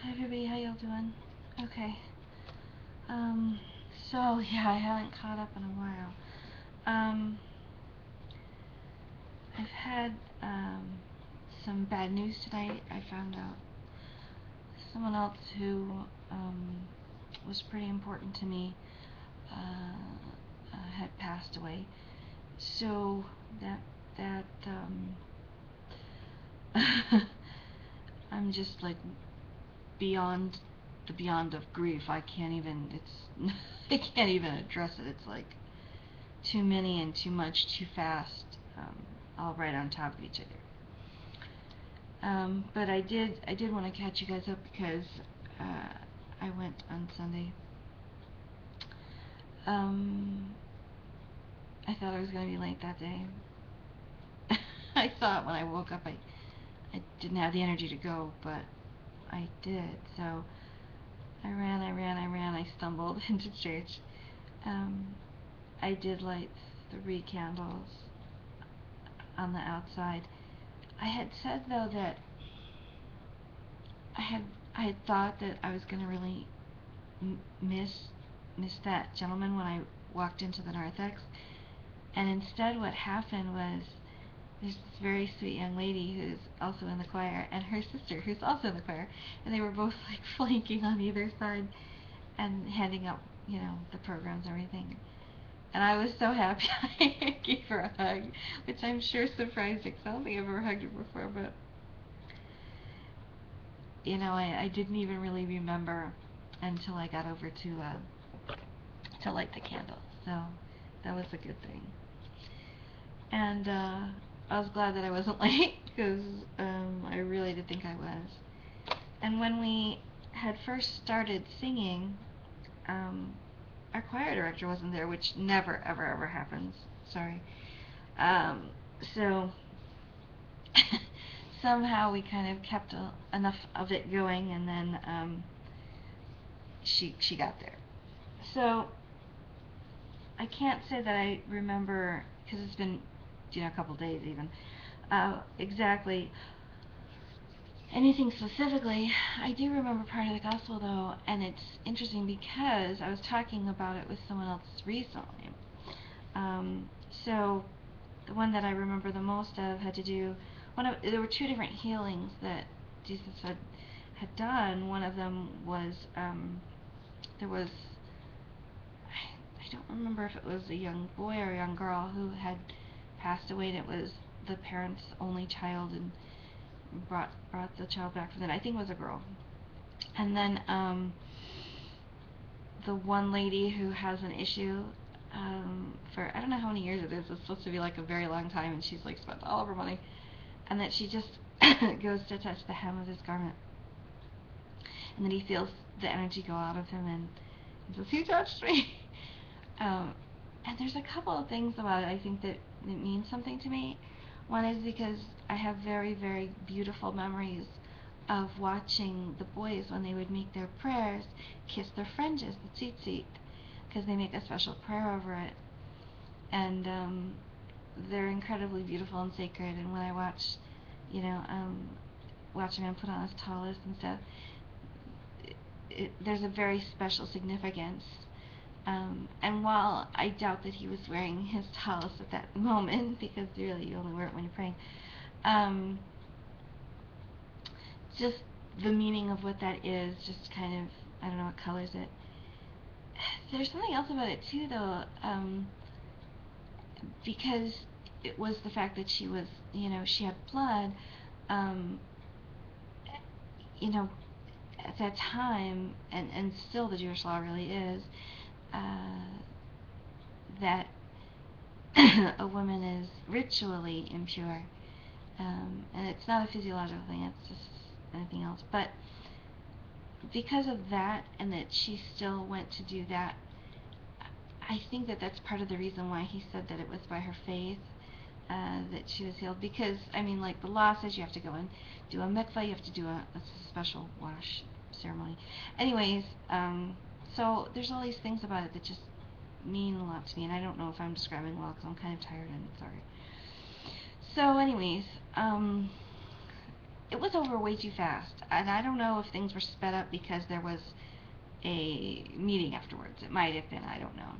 Hi everybody, how y'all doing? Okay. Um, so yeah, I haven't caught up in a while. Um, I've had some bad news tonight. I found out someone else who was pretty important to me had passed away. So that I'm just like beyond the beyond of grief. I can't even. It's I can't even address it. It's like too many and too much, too fast, all right on top of each other. But I did want to catch you guys up because I went on Sunday. Um, I thought I was going to be late that day. I thought when I woke up I didn't have the energy to go, but I did. So I ran. I stumbled into church. Um, I did light 3 candles on the outside. I had said though that I had I had thought that I was gonna really miss that gentleman when I walked into the narthex, and instead what happened was there's this very sweet young lady who's also in the choir and her sister who's also in the choir, and they were both like flanking on either side and handing out the programs and everything. And I was so happy. I gave her a hug, which I'm sure surprised her 'cause I don't think I've ever hugged her before, but I didn't even really remember until I got over to light the candle. So that was a good thing. And I was glad that I wasn't late because I really did think I was. And when we had first started singing, our choir director wasn't there, which never, ever, ever happens. Sorry. Um, so somehow we kind of kept enough of it going, and then she got there. So I can't say that I remember because it's been a couple days even exactly anything specifically. I do remember part of the gospel though, and it's interesting because I was talking about it with someone else recently. Um, so the one that I remember the most of had to do there were 2 different healings that Jesus had done. One of them was there was I don't remember if it was a young boy or a young girl who had passed away, and it was the parents' only child, and brought the child back from them. I think it was a girl. And then the one lady who has an issue for I don't know how many years it is. It's supposed to be like a very long time, and she's like spent all of her money, and that she just goes to touch the hem of his garment, and then he feels the energy go out of him, and he says, "He touched me." Um, and there's a couple of things about it I think that it means something to me. One is because I have very, very beautiful memories of watching the boys when they would make their prayers kiss their fringes, the tzitzit, because they make a special prayer over it. And they're incredibly beautiful and sacred. And when I watch a man put on his tallis and stuff, there's a very special significance. And while I doubt that he was wearing his tallis at that moment, because really you only wear it when you're praying, um, just the meaning of what that is just kind of, I don't know what colors it. There's something else about it too, though, because it was the fact that she was, she had blood, um, you know, at that time, and still the Jewish law really is, that a woman is ritually impure. And it's not a physiological thing, it's just anything else. But because of that, and that she still went to do that, I think that that's part of the reason why he said that it was by her faith that she was healed. Because, I mean, like the law says you have to go and do a mikvah, you have to do a special wash ceremony. Anyways, so there's all these things about it that just mean a lot to me, and I don't know if I'm describing well because I'm kind of tired and sorry. So anyways, it was over way too fast, and I don't know if things were sped up because there was a meeting afterwards. It might have been, I don't know.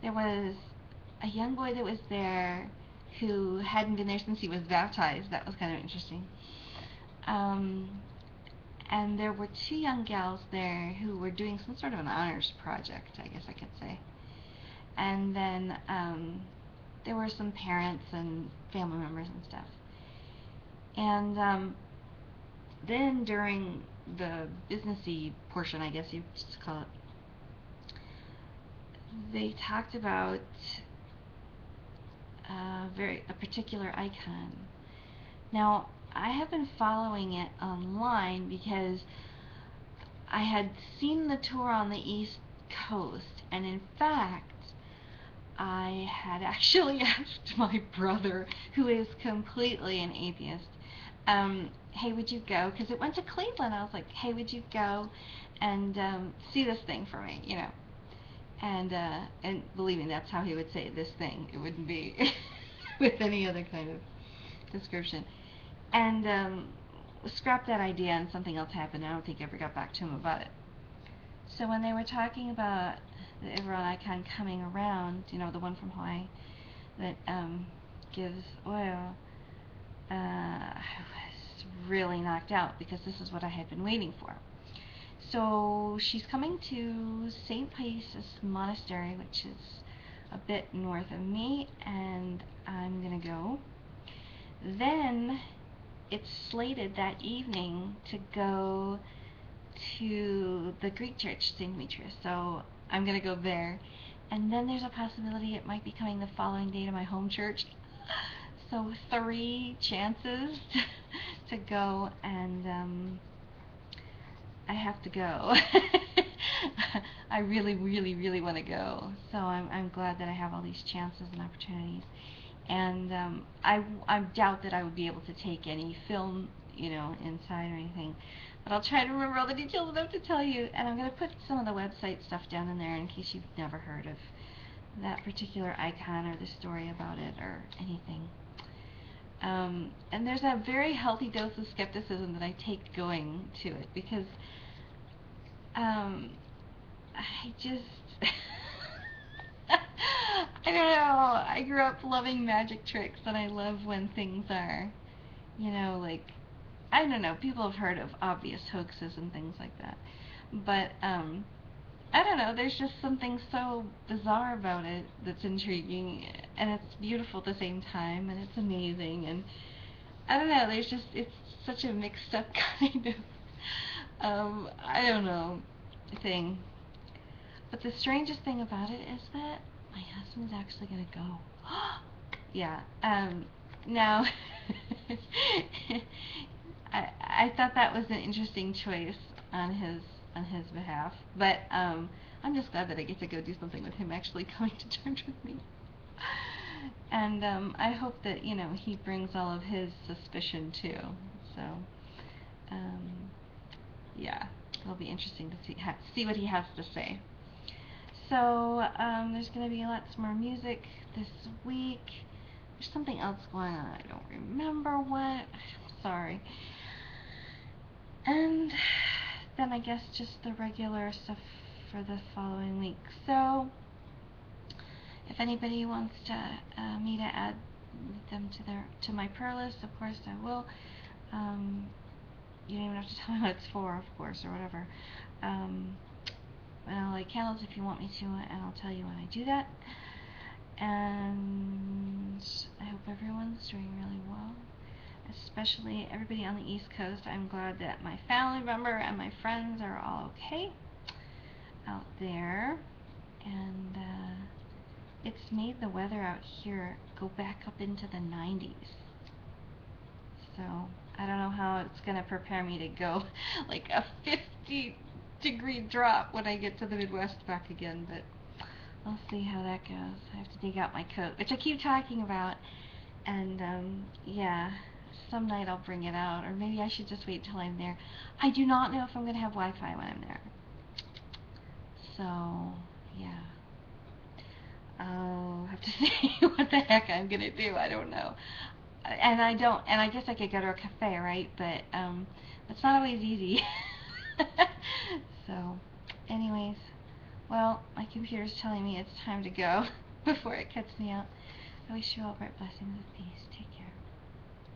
There was a young boy that was there who hadn't been there since he was baptized. That was kind of interesting. And there were two young gals there who were doing some sort of an honors project, I guess I could say. And then there were some parents and family members and stuff. And then during the businessy portion, I guess you just call it, they talked about a particular icon. Now, I have been following it online because I had seen the tour on the East Coast, and in fact, I had actually asked my brother, who is completely an atheist, hey, would you go? Because it went to Cleveland. I was like, hey, would you go and see this thing for me, you know? And believe me, that's how he would say this thing. It wouldn't be with any other kind of description. And scrapped that idea, and something else happened. I don't think I ever got back to him about it. So when they were talking about the Iveron icon coming around, you know, the one from Hawaii that gives oil, I was really knocked out because this is what I had been waiting for. So she's coming to St. Paisius Monastery, which is a bit north of me, and I'm going to go. Then it's slated that evening to go to the Greek church, St. Demetrius, so I'm going to go there. And then there's a possibility it might be coming the following day to my home church. So 3 chances to go, and I have to go. I really, really, really want to go. So I'm glad that I have all these chances and opportunities. And I doubt that I would be able to take any film, you know, inside or anything. But I'll try to remember all the details enough to tell you. And I'm going to put some of the website stuff down in there in case you've never heard of that particular icon or the story about it or anything. And there's a very healthy dose of skepticism that I take going to it because I just I don't know. I grew up loving magic tricks, and I love when things are, you know, like, I don't know, people have heard of obvious hoaxes and things like that. But I don't know, there's just something so bizarre about it that's intriguing, and it's beautiful at the same time, and it's amazing, and I don't know, there's just, it's such a mixed up kind of, I don't know, thing. But the strangest thing about it is that my husband's actually going to go. Yeah, now, I thought that was an interesting choice on his behalf, but I'm just glad that I get to go do something with him actually coming to church with me. And I hope that, you know, he brings all of his suspicion too. So, yeah, it'll be interesting to see what he has to say. So, there's going to be lots more music this week. There's something else going on. I don't remember what. Sorry. And then I guess just the regular stuff for the following week. So, if anybody wants me to add them to my prayer list, of course I will. You don't even have to tell me what it's for, of course, or whatever. And I'll light candles if you want me to, and I'll tell you when I do that. And I hope everyone's doing really well, especially everybody on the East Coast. I'm glad that my family member and my friends are all okay out there, and it's made the weather out here go back up into the 90s. So I don't know how it's going to prepare me to go like a 50-degree drop when I get to the Midwest back again, but I'll see how that goes. I have to dig out my coat, which I keep talking about, and yeah, some night I'll bring it out, or maybe I should just wait till I'm there. I do not know if I'm going to have Wi-Fi when I'm there. So, yeah. I'll have to see what the heck I'm going to do. I don't know. and I don't, and I guess I could go to a cafe, right? But it's not always easy. So, anyways, well, my computer's telling me it's time to go before it cuts me out. I wish you all bright blessings of peace. Take care.